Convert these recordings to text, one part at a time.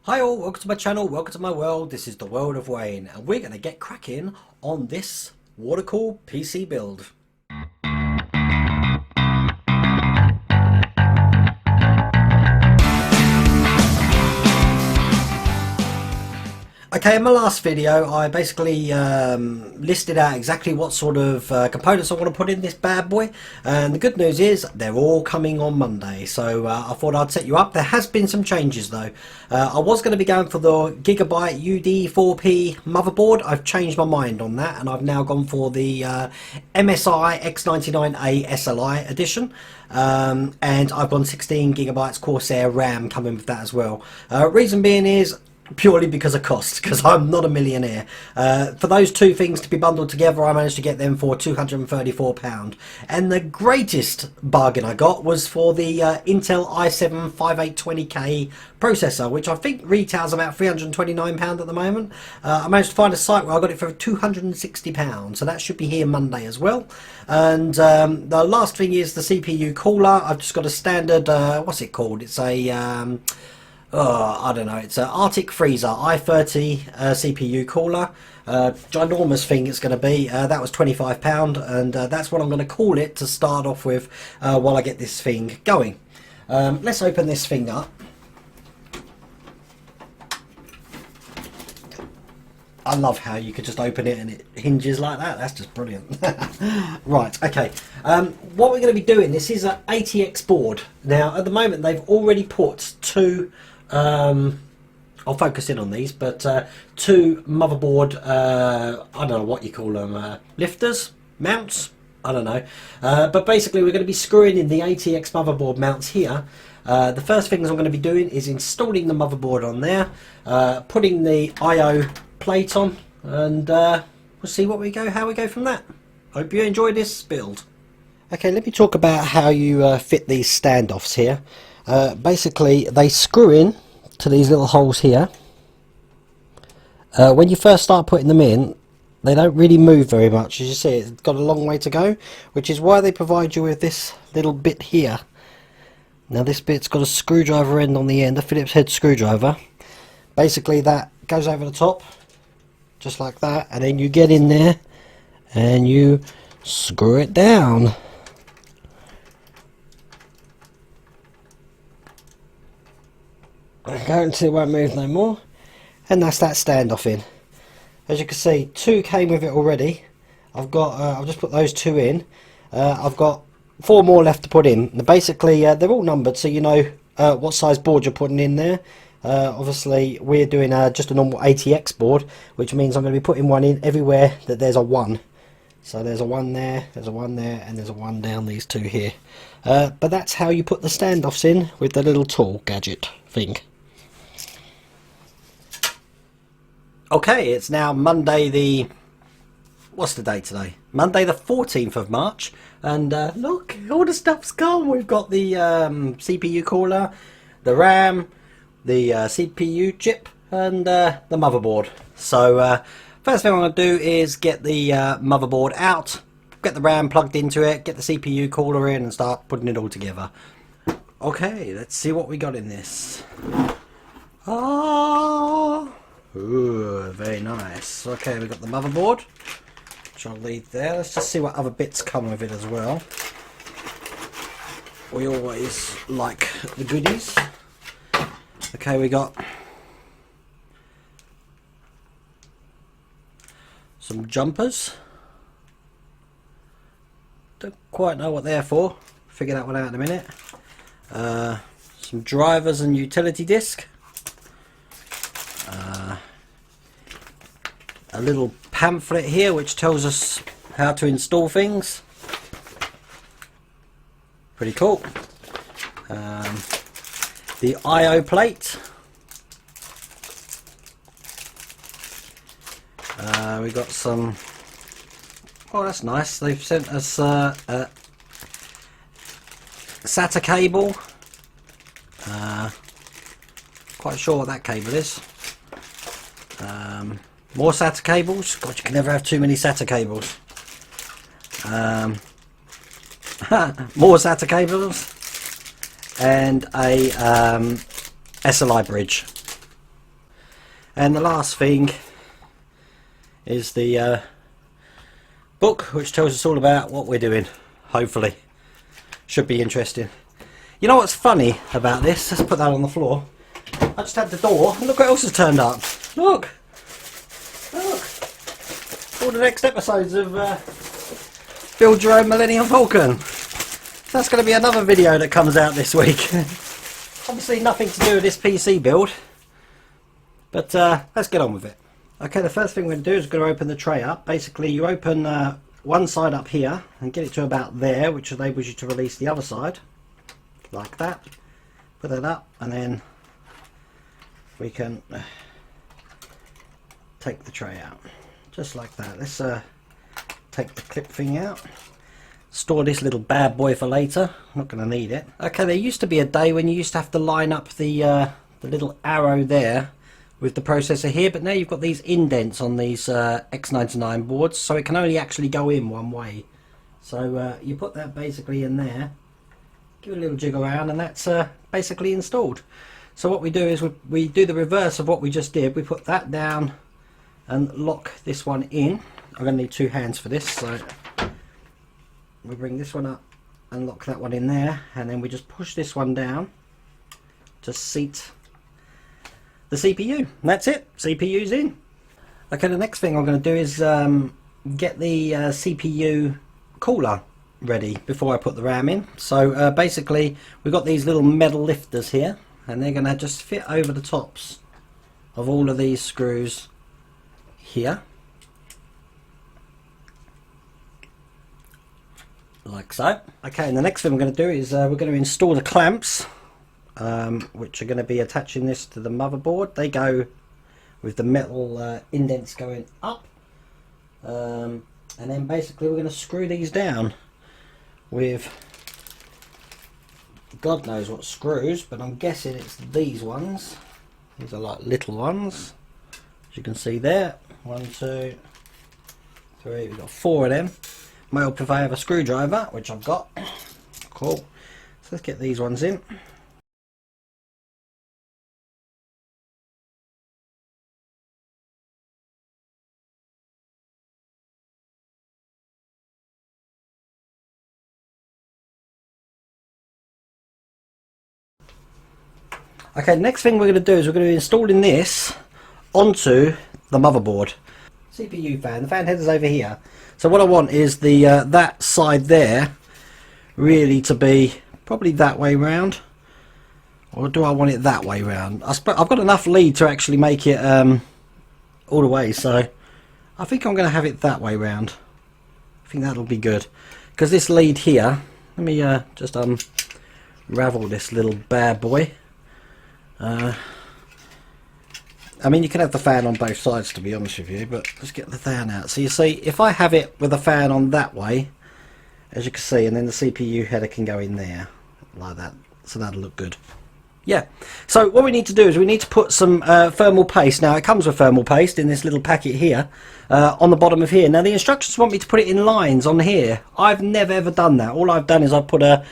Hi all, welcome to my channel, welcome to my world. This is the world of Wayne, and we're going to get cracking on this water-cooled PC build. Okay, in my last video I basically listed out exactly what sort of components I want to put in this bad boy, and the good news is they're all coming on Monday, so I thought I'd set you up. There has been some changes though. I was going to be going for the Gigabyte UD4P motherboard. I've changed my mind on that and I've now gone for the MSI X99A SLI edition. And I've gone 16 gigabytes Corsair RAM coming with that as well. Reason being is purely because of cost, because I'm not a millionaire. For those two things to be bundled together, I managed to get them for £234, and the greatest bargain I got was for the Intel i7 5820K processor, which I think retails about £329 at the moment. I managed to find a site where I got it for £260, so that should be here Monday as well. And the last thing is the CPU cooler. I've just got a standard what's it called, it's a I don't know, it's an Arctic Freezer i30 CPU cooler. Ginormous thing it's going to be. That was £25, and that's what I'm going to call it to start off with while I get this thing going. Let's open this thing up. I love how you could just open it and it hinges like that. That's just brilliant. Right, okay. What we're going to be doing, this is an ATX board. Now, at the moment, they've already put two... I'll focus in on these, but two motherboard, I don't know what you call them, lifters, mounts, I don't know. But basically we're going to be screwing in the ATX motherboard mounts here. The first things I'm going to be doing is installing the motherboard on there, putting the IO plate on, and we'll see how we go from that. Hope you enjoy this build. Okay, let me talk about how you fit these standoffs here. Basically they screw in to these little holes here. When you first start putting them in, they don't really move very much. As you see, it's got a long way to go, which is why they provide you with this little bit here. Now this bit's got a screwdriver end on the end, a Phillips head screwdriver. Basically that goes over the top just like that, and then you get in there and you screw it down. I guarantee it won't move no more, and that's that standoff in. As you can see, two came with it already. I've just put those two in. I've got four more left to put in. Now basically they're all numbered, so you know what size board you're putting in there. Obviously we're doing just a normal ATX board, which means I'm going to be putting one in everywhere that there's a 1. So there's a 1 there, there's a 1 there, and there's a 1 down these two here. But that's how you put the standoffs in with the little tool gadget thing. Okay, it's now Monday the... what's the date today? Monday the 14th of March. And look, all the stuff's gone. We've got the CPU cooler, the RAM, the CPU chip, and the motherboard. So first thing I'm going to do is get the motherboard out, get the RAM plugged into it, get the CPU cooler in, and start putting it all together. Okay, let's see what we got in this. Ooh, very nice. Okay, we've got the motherboard, which I'll leave there. Let's just see what other bits come with it as well. We always like the goodies. Okay, we got some jumpers. Don't quite know what they're for. Figure that one out in a minute. Some drivers and utility disc. A little pamphlet here which tells us how to install things. Pretty cool. The IO plate. We got some... oh, that's nice. They've sent us a SATA cable. Quite sure what that cable is. More SATA cables. God, you can never have too many SATA cables. More SATA cables. And a SLI bridge. And the last thing is the book, which tells us all about what we're doing. Hopefully, should be interesting. You know what's funny about this? Let's put that on the floor. I just had the door, and look what else has turned up. Look, look, all the next episodes of Build Your Own Millennium Falcon. So that's going to be another video that comes out this week. Obviously nothing to do with this PC build, but let's get on with it. Okay, the first thing we're going to do is we're going to open the tray up. Basically you open one side up here and get it to about there, which enables you to release the other side, like that. Put that up, and then we can take the tray out, just like that. Let's take the clip thing out. Store this little bad boy for later. I'm not going to need it. Okay, there used to be a day when you used to have to line up the little arrow there with the processor here, but now you've got these indents on these X99 boards, so it can only actually go in one way. So you put that basically in there, give it a little jiggle around, and that's basically installed. So what we do is we do the reverse of what we just did. We put that down and lock this one in. I'm going to need two hands for this, so we bring this one up and lock that one in there, and then we just push this one down to seat the CPU. And that's it, CPU's in. Okay, the next thing I'm going to do is get the CPU cooler ready before I put the RAM in. So basically we've got these little metal lifters here, and they're going to just fit over the tops of all of these screws here, like so. Okay, and the next thing we're going to do is we're going to install the clamps, which are going to be attaching this to the motherboard. They go with the metal indents going up, and then basically we're going to screw these down with God knows what screws, but I'm guessing it's these ones. These are like little ones, as you can see there. 1, 2, 3, we've got 4 of them. Might help if I have a screwdriver, which I've got. Cool. So let's get these ones in. Okay, next thing we're going to do is we're going to be installing this onto the motherboard. CPU fan. The fan head is over here. So what I want is the that side there really to be probably that way round, or do I want it that way round? I've got enough lead to actually make it all the way, so I think I'm going to have it that way round. I think that'll be good, because this lead here, let me just unravel this little bad boy. I mean, you can have the fan on both sides, to be honest with you, but let's get the fan out. So you see, if I have it with a fan on that way, as you can see, and then the CPU header can go in there, like that, so that'll look good. Yeah, so what we need to do is we need to put some thermal paste. Now, it comes with thermal paste in this little packet here, on the bottom of here. Now, the instructions want me to put it in lines on here. I've never ever done that. All I've done is I've put a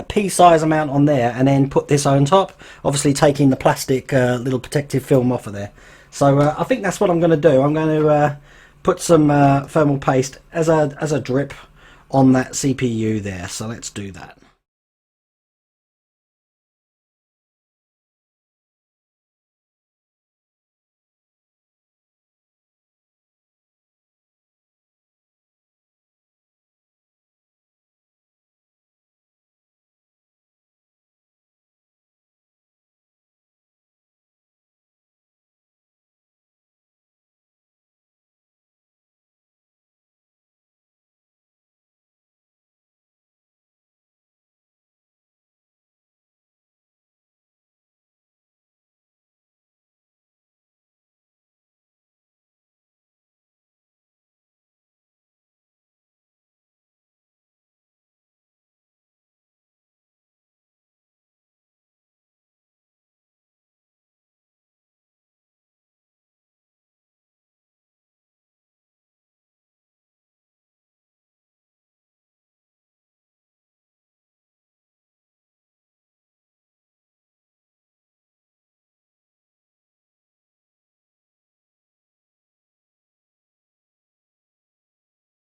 pea-size amount on there and then put this on top, obviously taking the plastic little protective film off of there. So I think that's what I'm going to do. I'm going to put some thermal paste as a drip on that CPU there. So let's do that.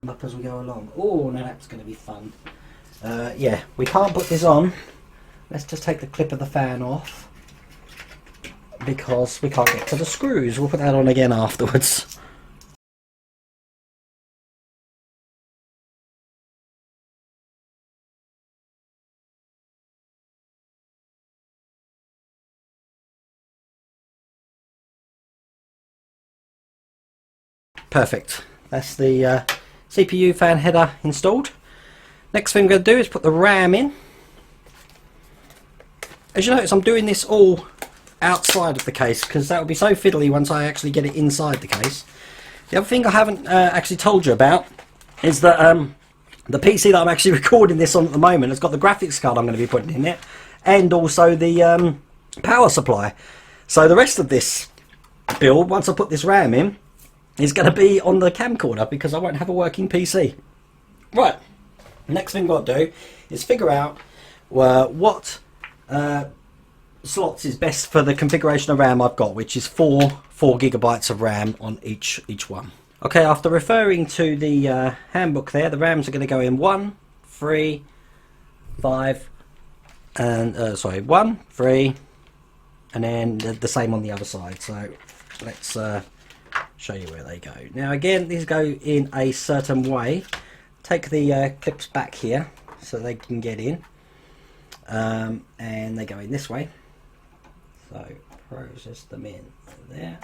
Up as we go along. Oh, now that's going to be fun. Yeah, we can't put this on. Let's just take the clip of the fan off because we can't get to the screws. We'll put that on again afterwards. Perfect. That's the CPU fan header installed. Next thing I'm going to do is put the RAM in. As you notice, I'm doing this all outside of the case because that will be so fiddly once I actually get it inside the case. The other thing I haven't actually told you about is that the PC that I'm actually recording this on at the moment has got the graphics card I'm going to be putting in it, and also the power supply. So the rest of this build, once I put this RAM in, is going to be on the camcorder because I won't have a working PC. Right, next thing I've got to do is figure out what slots is best for the configuration of RAM I've got, which is 4 gigabytes of RAM on each one. Okay, after referring to the handbook there, the RAMs are going to go in 1, 3, 5, and 1, 3, and then the same on the other side. So let's show you where they go. Now again, these go in a certain way. Take the clips back here so they can get in, and they go in this way. So process them in there.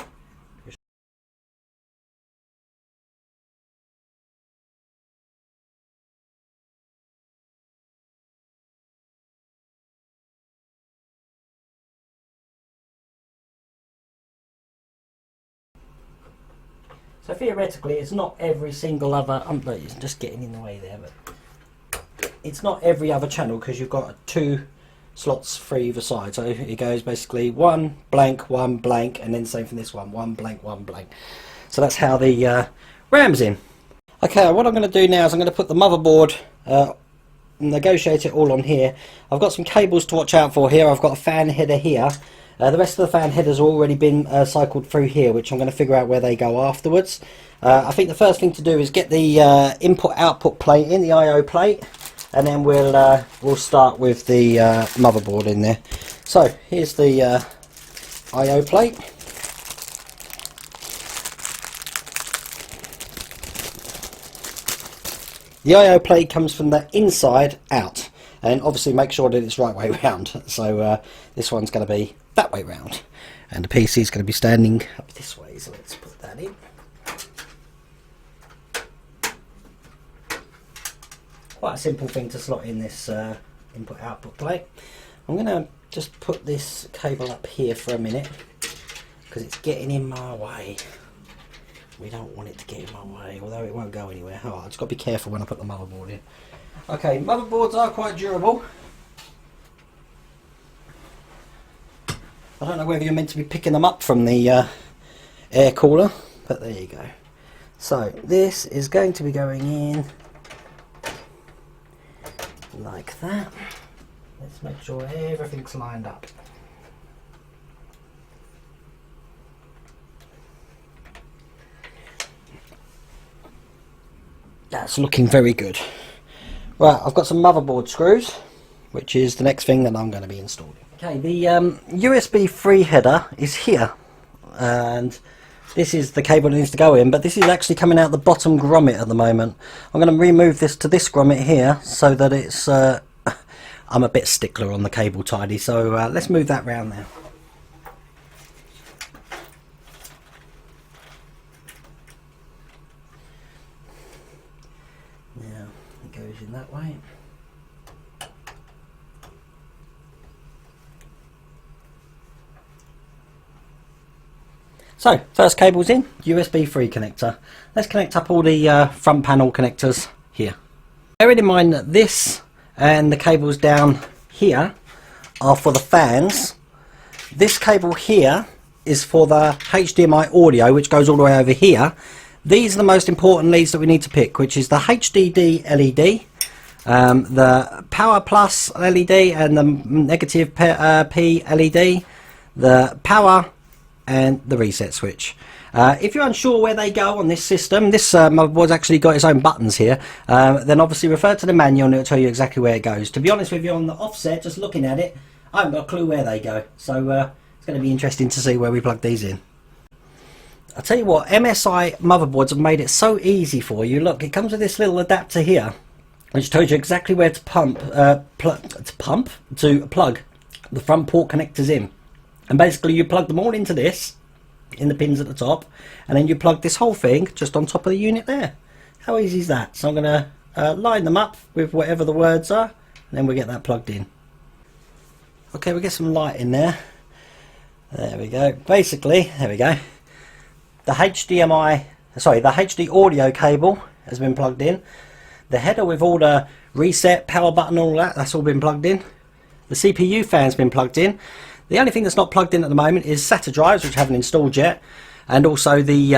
So theoretically, it's not every single other. I'm just getting in the way there, but it's not every other channel because you've got 2 slots for either side. So it goes basically 1 blank, 1 blank, and then same for this one, 1 blank, 1 blank. So that's how the RAM's in. Okay, what I'm going to do now is I'm going to put the motherboard, negotiate it all on here. I've got some cables to watch out for here. I've got a fan header here. The rest of the fan headers have already been cycled through here, which I'm going to figure out where they go afterwards. I think the first thing to do is get the input-output plate in, the I/O plate, and then we'll start with the motherboard in there. So here's the I/O plate. The I/O plate comes from the inside out, and obviously make sure that it's right way round. So this one's going to be that way round, and the PC is going to be standing up this way. So let's put that in. Quite a simple thing to slot in this input-output plate. I'm going to just put this cable up here for a minute because it's getting in my way. We don't want it to get in my way, although it won't go anywhere. Oh, I've just got to be careful when I put the motherboard in. Okay, motherboards are quite durable. I don't know whether you're meant to be picking them up from the air cooler, but there you go. So this is going to be going in like that. Let's make sure everything's lined up. That's looking very good. Right, I've got some motherboard screws, which is the next thing that I'm going to be installing. Okay, the USB 3 header is here, and this is the cable that needs to go in, but this is actually coming out the bottom grommet at the moment. I'm going to remove this to this grommet here so that it's I'm a bit stickler on the cable tidy, so let's move that round now. Now it goes in that way. So, first cable's in, USB 3 connector. Let's connect up all the front panel connectors here. Bearing in mind that this and the cables down here are for the fans. This cable here is for the HDMI audio, which goes all the way over here. These are the most important leads that we need to pick, which is the HDD LED, the Power Plus LED and the negative P LED, the power, and the reset switch. If you're unsure where they go on this system, this motherboard's actually got its own buttons here. Then obviously refer to the manual and it'll tell you exactly where it goes. To be honest with you, on the offset, just looking at it, I haven't got a clue where they go. So it's going to be interesting to see where we plug these in. I'll tell you what, MSI motherboards have made it so easy for you. Look, it comes with this little adapter here, which tells you exactly where to plug the front port connectors in. And basically you plug them all into this, in the pins at the top, and then you plug this whole thing just on top of the unit there. How easy is that? So I'm going to line them up with whatever the words are, and then we get that plugged in. Okay, we get some light in there. There we go. Basically, there we go. The HD audio cable has been plugged in. The header with all the reset, power button, all that, that's all been plugged in. The CPU fan's been plugged in. The only thing that's not plugged in at the moment is SATA drives, which I haven't installed yet, and also the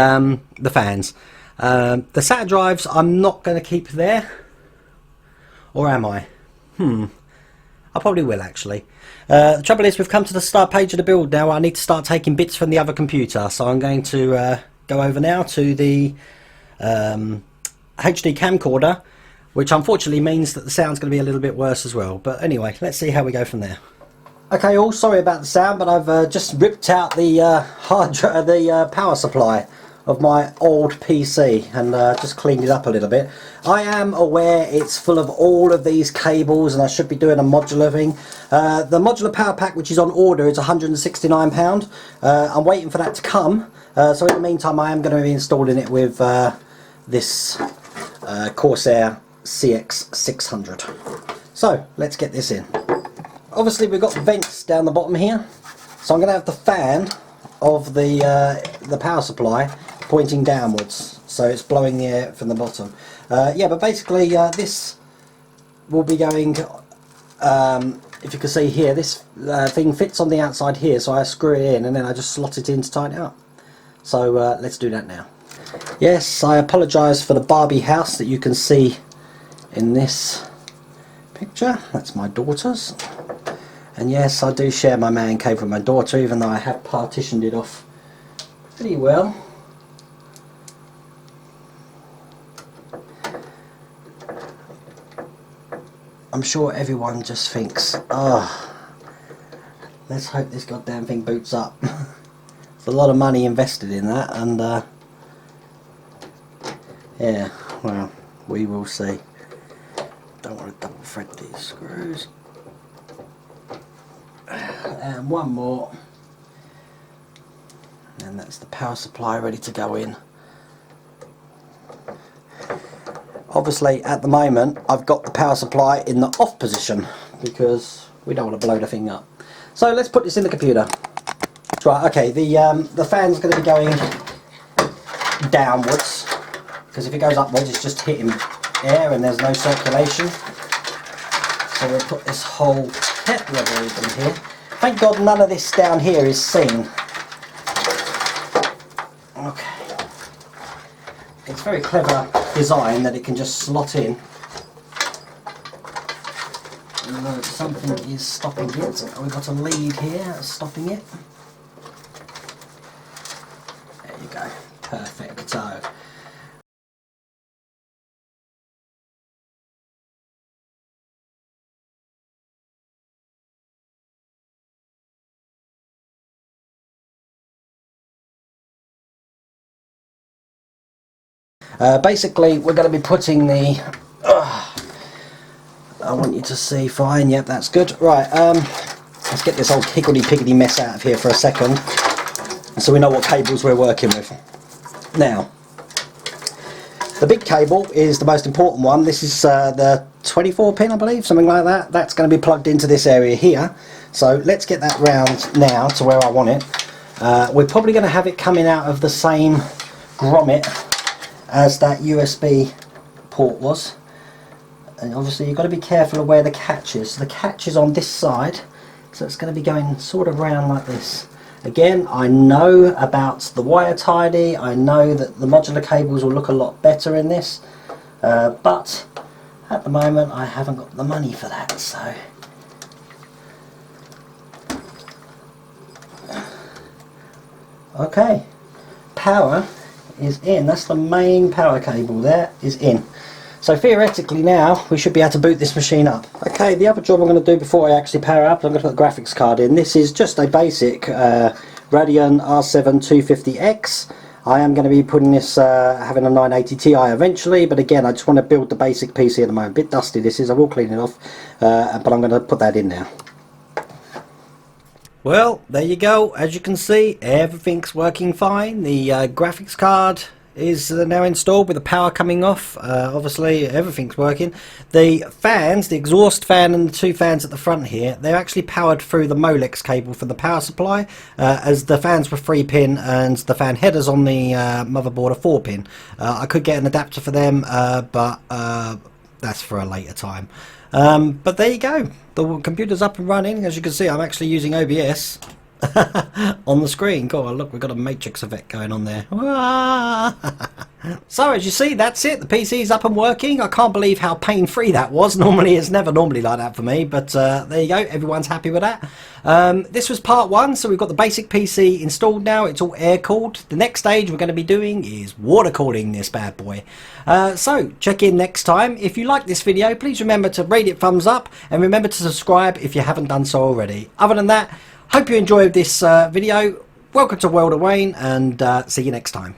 fans. The SATA drives I'm not going to keep there, or am I? I probably will actually. The trouble is we've come to the start page of the build now. I need to start taking bits from the other computer, so I'm going to go over now to the HD camcorder, which unfortunately means that the sound's going to be a little bit worse as well. But anyway, let's see how we go from there. Okay, all sorry about the sound, but I've just ripped out the power supply of my old PC and just cleaned it up a little bit. I am aware it's full of all of these cables and I should be doing a modular thing. The modular power pack, which is on order, is £169. I'm waiting for that to come, so in the meantime I am going to be installing it with this Corsair CX600. So let's get this in. Obviously we've got vents down the bottom here, so I'm going to have the fan of the power supply pointing downwards, so it's blowing the air from the bottom. Yeah, but basically this will be going, if you can see here, this thing fits on the outside here, so I screw it in and then I just slot it in to tighten it up. So let's do that now. Yes, I apologise for the Barbie house that you can see in this picture. That's my daughter's. And yes, I do share my man cave with my daughter, even though I have partitioned it off pretty well. I'm sure everyone just thinks, oh, let's hope this goddamn thing boots up. There's a lot of money invested in that, and yeah, well, we will see. Don't want to double thread these screws. And one more, and that's the power supply ready to go in. Obviously at the moment I've got the power supply in the off position because we don't want to blow the thing up. So let's put this in the computer. Right, okay, the fan's going to be going downwards, because if it goes upwards it's just hitting air and there's no circulation. So we'll put this whole pet lever in here. Thank God none of this down here is seen. Okay. It's very clever design that it can just slot in. Although something is stopping it. We've got a lead here stopping it. There you go. Perfecto. Basically we're going to be putting the I want you to see fine, yep, that's good. Right, let's get this old higgledy-piggledy mess out of here for a second so we know what cables we're working with. Now, the big cable is the most important one. This is the 24 pin, I believe, something like that. That's going to be plugged into this area here. So let's get that round now to where I want it. We're probably going to have it coming out of the same grommet as that USB port was, and obviously you've got to be careful of where the catch is. So the catch is on this side, so it's going to be going sort of round like this. Again, I know about the wire tidy, I know that the modular cables will look a lot better in this, but at the moment I haven't got the money for that, so okay. power is in. That's the main power cable there is in. So theoretically now we should be able to boot this machine up. Okay, the other job I'm going to do before I actually power up, I'm going to put the graphics card in. This is just a basic Radeon R7 250X. I am going to be putting this, having a 980 Ti eventually, but again I just want to build the basic PC at the moment. A bit dusty this is, I will clean it off, but I'm going to put that in now. Well, there you go. As you can see, everything's working fine. The graphics card is now installed with the power coming off. Obviously everything's working. The fans, the exhaust fan and the two fans at the front here, they're actually powered through the Molex cable for the power supply, as the fans were 3-pin and the fan headers on the motherboard are 4-pin. I could get an adapter for them, but that's for a later time. But there you go, the computer's up and running. As you can see, I'm actually using OBS on the screen. God, look, we've got a matrix effect going on there. So as you see, that's it. The PC is up and working. I can't believe how pain-free that was. Normally it's never like that for me, but there you go, everyone's happy with that. This was part one, so we've got the basic PC installed now. It's all air cooled. The next stage we're going to be doing is water cooling this bad boy. So check in next time. If you like this video, please remember to rate it thumbs up and remember to subscribe if you haven't done so already. Other than that, hope you enjoyed this video. Welcome to World of Wayne, and see you next time.